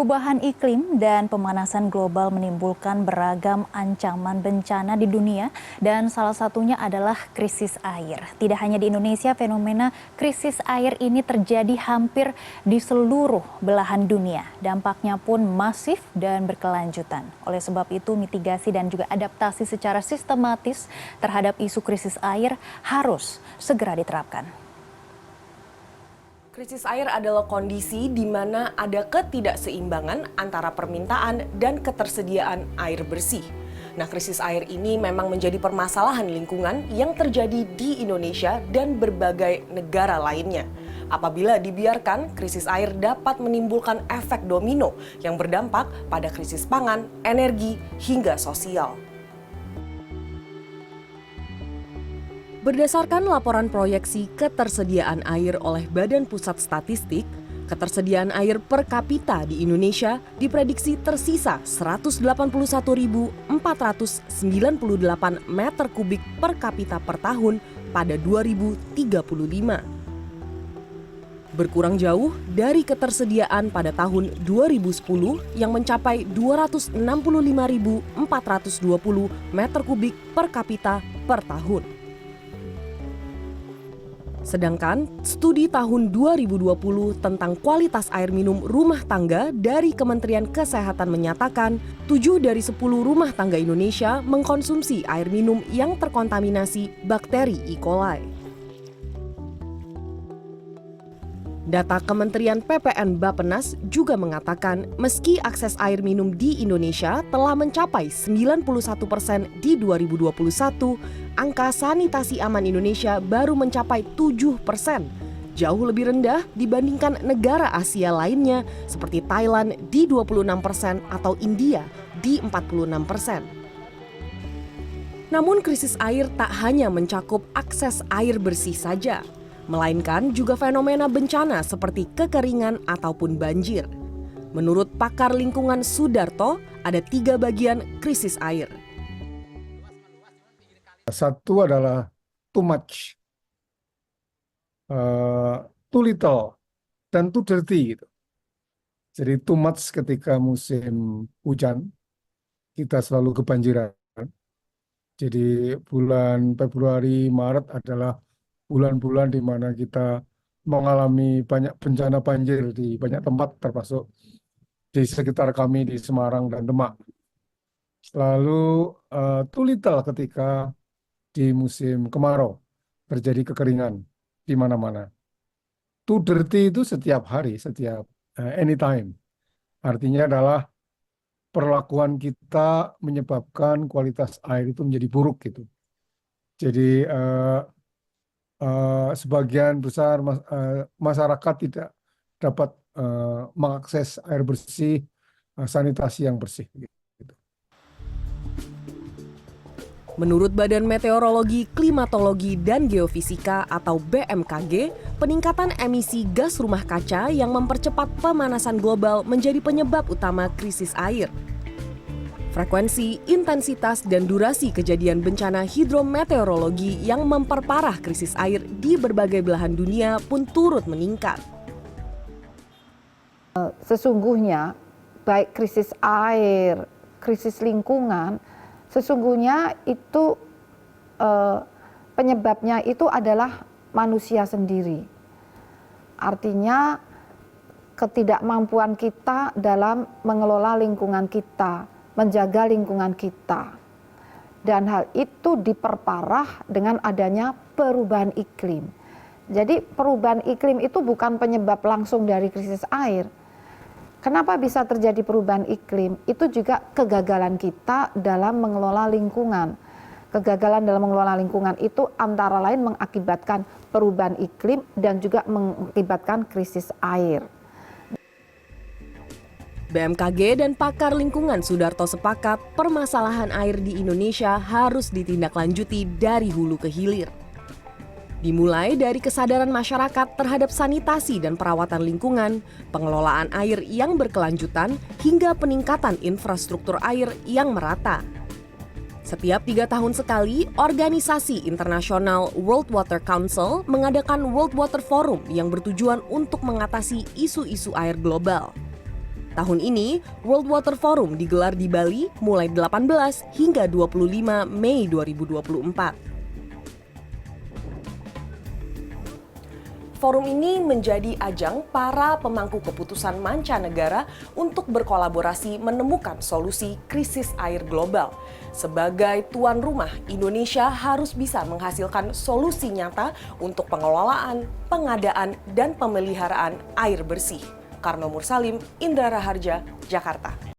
Perubahan iklim dan pemanasan global menimbulkan beragam ancaman bencana di dunia dan salah satunya adalah krisis air. Tidak hanya di Indonesia, fenomena krisis air ini terjadi hampir di seluruh belahan dunia. Dampaknya pun masif dan berkelanjutan. Oleh sebab itu, mitigasi dan juga adaptasi secara sistematis terhadap isu krisis air harus segera diterapkan. Krisis air adalah kondisi di mana ada ketidakseimbangan antara permintaan dan ketersediaan air bersih. Nah, krisis air ini memang menjadi permasalahan lingkungan yang terjadi di Indonesia dan berbagai negara lainnya. Apabila dibiarkan, krisis air dapat menimbulkan efek domino yang berdampak pada krisis pangan, energi, hingga sosial. Berdasarkan laporan proyeksi ketersediaan air oleh Badan Pusat Statistik, ketersediaan air per kapita di Indonesia diprediksi tersisa 181.498 meter kubik per kapita per tahun pada 2035. Berkurang jauh dari ketersediaan pada tahun 2010 yang mencapai 265.420 meter kubik per kapita per tahun. Sedangkan studi tahun 2020 tentang kualitas air minum rumah tangga dari Kementerian Kesehatan menyatakan 7 dari 10 rumah tangga Indonesia mengkonsumsi air minum yang terkontaminasi bakteri E. coli. Data Kementerian PPN Bappenas juga mengatakan meski akses air minum di Indonesia telah mencapai 91% di 2021, angka sanitasi aman Indonesia baru mencapai 7%, jauh lebih rendah dibandingkan negara Asia lainnya seperti Thailand di 26% atau India di 46%. Namun krisis air tak hanya mencakup akses air bersih saja, melainkan juga fenomena bencana seperti kekeringan ataupun banjir. Menurut pakar lingkungan Sudarto, ada 3 bagian krisis air. Satu adalah too much, too little, dan too dirty. Gitu. Jadi too much ketika musim hujan, kita selalu kebanjiran. Jadi bulan Februari, Maret adalah bulan-bulan di mana kita mengalami banyak bencana banjir di banyak tempat, termasuk di sekitar kami di Semarang dan Demak. Lalu too little ketika di musim kemarau terjadi kekeringan di mana-mana. Too dirty itu setiap hari, setiap anytime. Artinya adalah perlakuan kita menyebabkan kualitas air itu menjadi buruk gitu. Jadi sebagian besar masyarakat tidak dapat mengakses air bersih, sanitasi yang bersih. Menurut Badan Meteorologi, Klimatologi, dan Geofisika atau BMKG, peningkatan emisi gas rumah kaca yang mempercepat pemanasan global menjadi penyebab utama krisis air. Frekuensi, intensitas, dan durasi kejadian bencana hidrometeorologi yang memperparah krisis air di berbagai belahan dunia pun turut meningkat. Sesungguhnya, baik krisis air, krisis lingkungan, sesungguhnya itu penyebabnya itu adalah manusia sendiri. Artinya ketidakmampuan kita dalam mengelola lingkungan kita, menjaga lingkungan kita. Dan hal itu diperparah dengan adanya perubahan iklim. Jadi perubahan iklim itu bukan penyebab langsung dari krisis air. Kenapa bisa terjadi perubahan iklim? Itu juga kegagalan kita dalam mengelola lingkungan. Kegagalan dalam mengelola lingkungan itu antara lain mengakibatkan perubahan iklim dan juga mengakibatkan krisis air. BMKG dan pakar lingkungan Sudarto sepakat permasalahan air di Indonesia harus ditindaklanjuti dari hulu ke hilir. Dimulai dari kesadaran masyarakat terhadap sanitasi dan perawatan lingkungan, pengelolaan air yang berkelanjutan, hingga peningkatan infrastruktur air yang merata. Setiap 3 tahun sekali, organisasi internasional World Water Council mengadakan World Water Forum yang bertujuan untuk mengatasi isu-isu air global. Tahun ini, World Water Forum digelar di Bali mulai 18 hingga 25 Mei 2024. Forum ini menjadi ajang para pemangku keputusan mancanegara untuk berkolaborasi menemukan solusi krisis air global. Sebagai tuan rumah, Indonesia harus bisa menghasilkan solusi nyata untuk pengelolaan, pengadaan, dan pemeliharaan air bersih. Karno Mursalim, Indra Raharja, Jakarta.